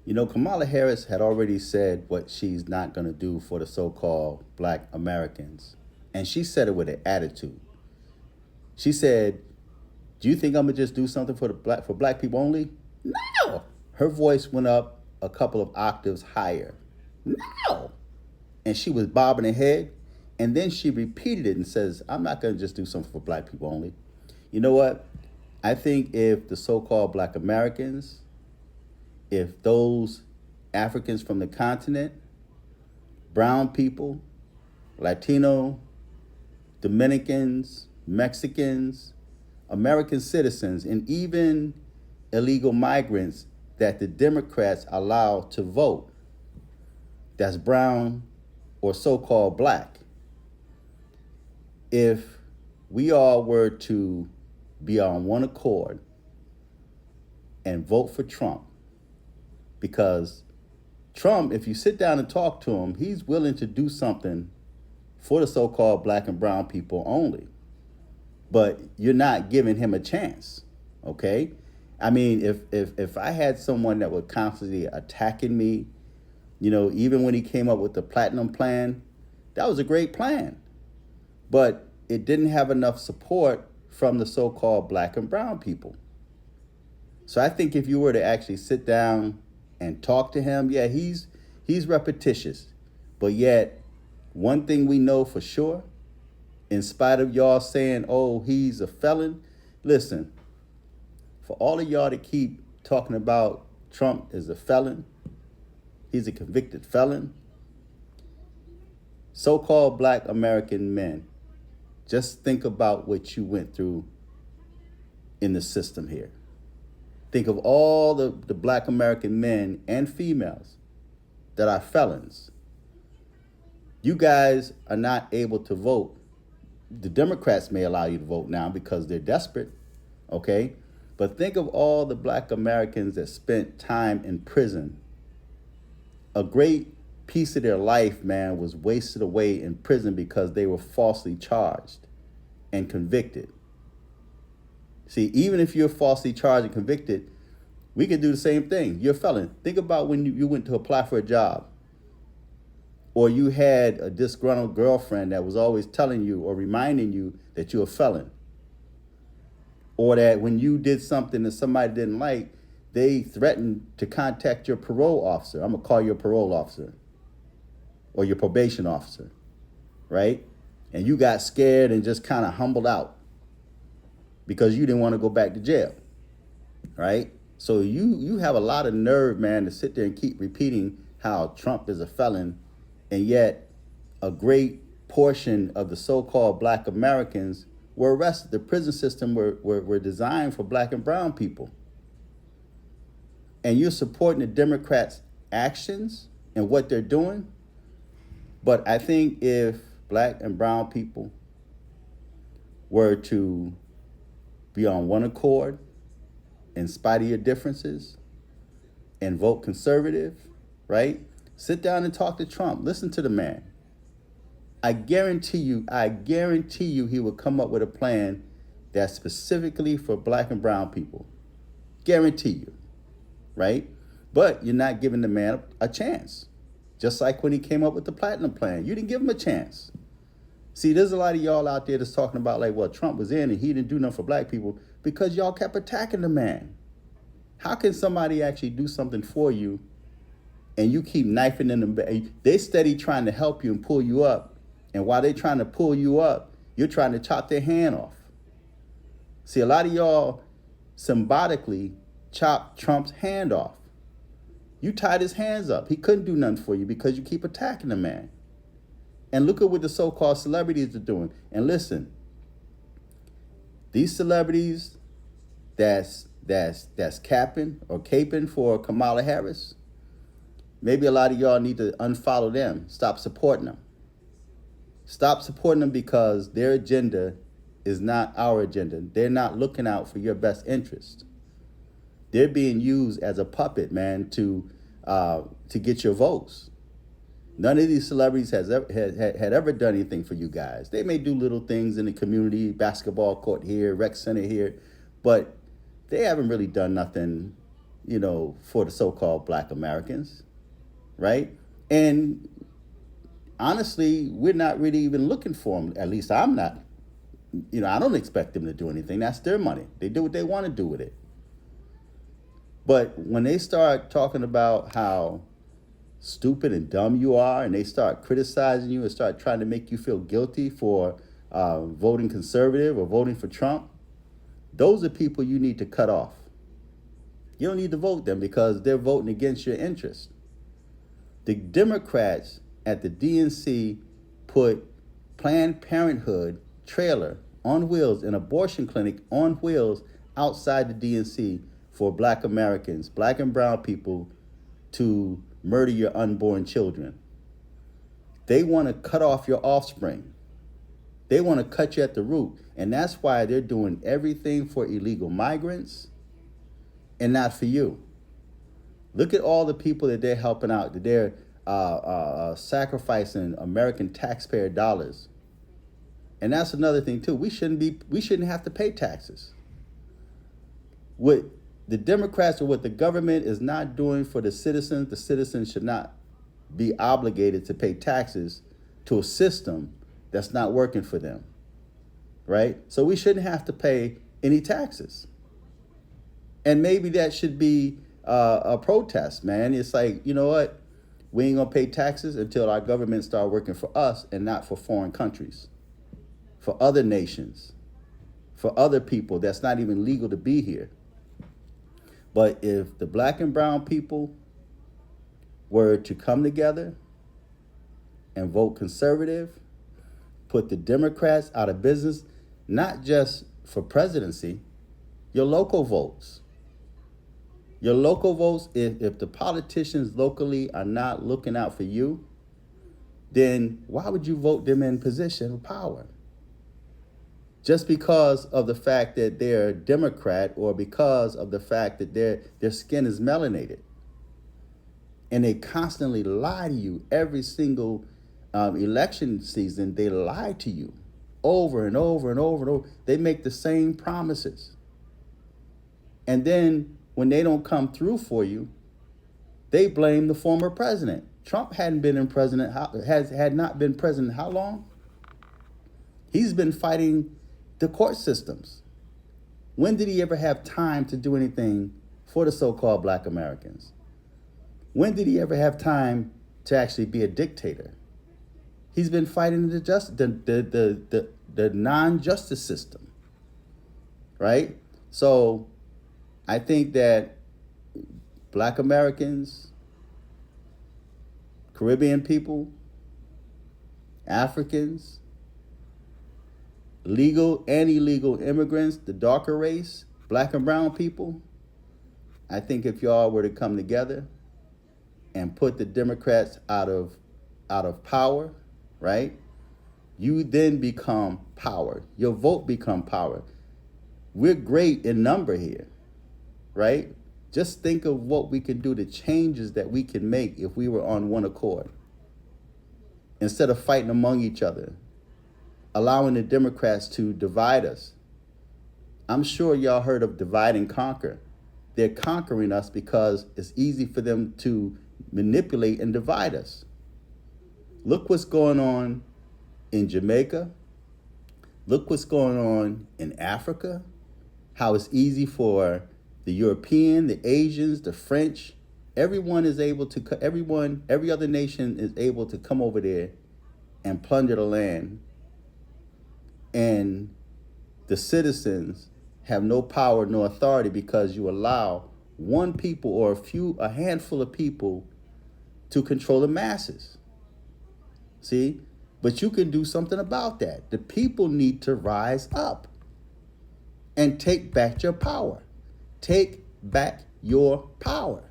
You know, Kamala Harris had already said what she's not going to do for the so-called Black Americans, and she said it with an attitude. She said, "Do you think I'm gonna just do something for black people only?" No. Her voice went up a couple of octaves higher. No. And she was bobbing her head, and then she repeated it and says, "I'm not gonna just do something for black people only." You know what? I think if the so-called Black Americans, if those Africans from the continent, brown people, Latino, Dominicans, Mexicans, American citizens, and even illegal migrants that the Democrats allow to vote, that's brown or so called black, if we all were to be on one accord and vote for Trump, because Trump, if you sit down and talk to him, he's willing to do something for the so called black and brown people only. But you're not giving him a chance, okay? I mean, if I had someone that was constantly attacking me, you know, even when he came up with the platinum plan, that was a great plan. But it didn't have enough support from the so-called black and brown people. So I think if you were to actually sit down and talk to him, yeah, he's repetitious. But yet, one thing we know for sure, in spite of y'all saying, "Oh, he's a felon," listen, for all of y'all to keep talking about Trump is a felon, he's a convicted felon, so-called black American men, just think about what you went through in the system here. Think of all the black American men and females that are felons. You guys are not able to vote. The Democrats may allow you to vote now because they're desperate, okay? But think of all the black Americans that spent time in prison. A great piece of their life, man, was wasted away in prison because they were falsely charged and convicted. See, even if you're falsely charged and convicted, we can do the same thing. You're a felon. Think about when you went to apply for a job, or you had a disgruntled girlfriend that was always telling you or reminding you that you're a felon, or that when you did something that somebody didn't like, they threatened to contact your parole officer. I'm gonna call you a parole officer or your probation officer, right? And you got scared and just kind of humbled out because you didn't want to go back to jail, right? So you have a lot of nerve, man, to sit there and keep repeating how Trump is a felon, and yet a great portion of the so-called black Americans were arrested. The prison system were designed for black and brown people. And you're supporting the Democrats' actions and what they're doing. But I think if black and brown people were to be on one accord, in spite of your differences, and vote conservative, right? Sit down and talk to Trump. Listen to the man. I guarantee you he will come up with a plan that's specifically for black and brown people. Guarantee you, right? But you're not giving the man a chance. Just like when he came up with the platinum plan, you didn't give him a chance. See, there's a lot of y'all out there that's talking about like, well, Trump was in and he didn't do nothing for black people because y'all kept attacking the man. How can somebody actually do something for you and you keep knifing in them? They steady trying to help you and pull you up. And while they trying to pull you up, you're trying to chop their hand off. See, a lot of y'all symbolically chopped Trump's hand off. You tied his hands up. He couldn't do nothing for you because you keep attacking the man. And look at what the so-called celebrities are doing. And listen, these celebrities that's capping or caping for Kamala Harris, maybe a lot of y'all need to unfollow them. Stop supporting them. Stop supporting them because their agenda is not our agenda. They're not looking out for your best interest. They're being used as a puppet, man, to get your votes. None of these celebrities had ever done anything for you guys. They may do little things in the community, basketball court here, rec center here, but they haven't really done nothing for the so-called Black Americans, right? And honestly, we're not really even looking for them. At least I'm not. I don't expect them to do anything. That's their money. They do what they want to do with it. But when they start talking about how stupid and dumb you are, and they start criticizing you and start trying to make you feel guilty for voting conservative or voting for Trump, those are people you need to cut off. You don't need to vote them because they're voting against your interest. The Democrats at the DNC put Planned Parenthood trailer on wheels, an abortion clinic on wheels outside the DNC for Black Americans, Black and brown people, to murder your unborn children. They want to cut off your offspring. They want to cut you at the root. And that's why they're doing everything for illegal migrants and not for you. Look at all the people that they're helping out, that they're sacrificing American taxpayer dollars. And that's another thing too. We shouldn't have to pay taxes. What the Democrats or what the government is not doing for the citizens should not be obligated to pay taxes to a system that's not working for them, right? So we shouldn't have to pay any taxes. And maybe that should be a protest, man. It's like, you know what? We ain't gonna pay taxes until our government start working for us and not for foreign countries, for other nations, for other people that's not even legal to be here. But if the Black and brown people were to come together and vote conservative, put the Democrats out of business, not just for presidency, your local votes. Your local votes, if the politicians locally are not looking out for you, then why would you vote them in position of power? Just because of the fact that they're a Democrat or because of the fact that their skin is melanated. And they constantly lie to you every single election season. They lie to you over and over and over and over. They make the same promises. And then when they don't come through for you, they blame the former president. Trump had not been president how long? He's been fighting the court systems. When did he ever have time to do anything for the so-called Black Americans? When did he ever have time to actually be a dictator? He's been fighting the non-justice system, right? So I think that Black Americans, Caribbean people, Africans, legal and illegal immigrants, the darker race, Black and brown people, I think if y'all were to come together and put the Democrats out of power, right? You then become power. Your vote become power. We're great in number here, right? Just think of what we can do, the changes that we can make if we were on one accord. Instead of fighting among each other, allowing the Democrats to divide us. I'm sure y'all heard of divide and conquer. They're conquering us because it's easy for them to manipulate and divide us. Look what's going on in Jamaica. Look what's going on in Africa. How it's easy for the European, the Asians, the French, every other nation is able to come over there and plunder the land. And the citizens have no power, no authority because you allow one people or a handful of people to control the masses. See? But you can do something about that. The people need to rise up and take back your power. Take back your power.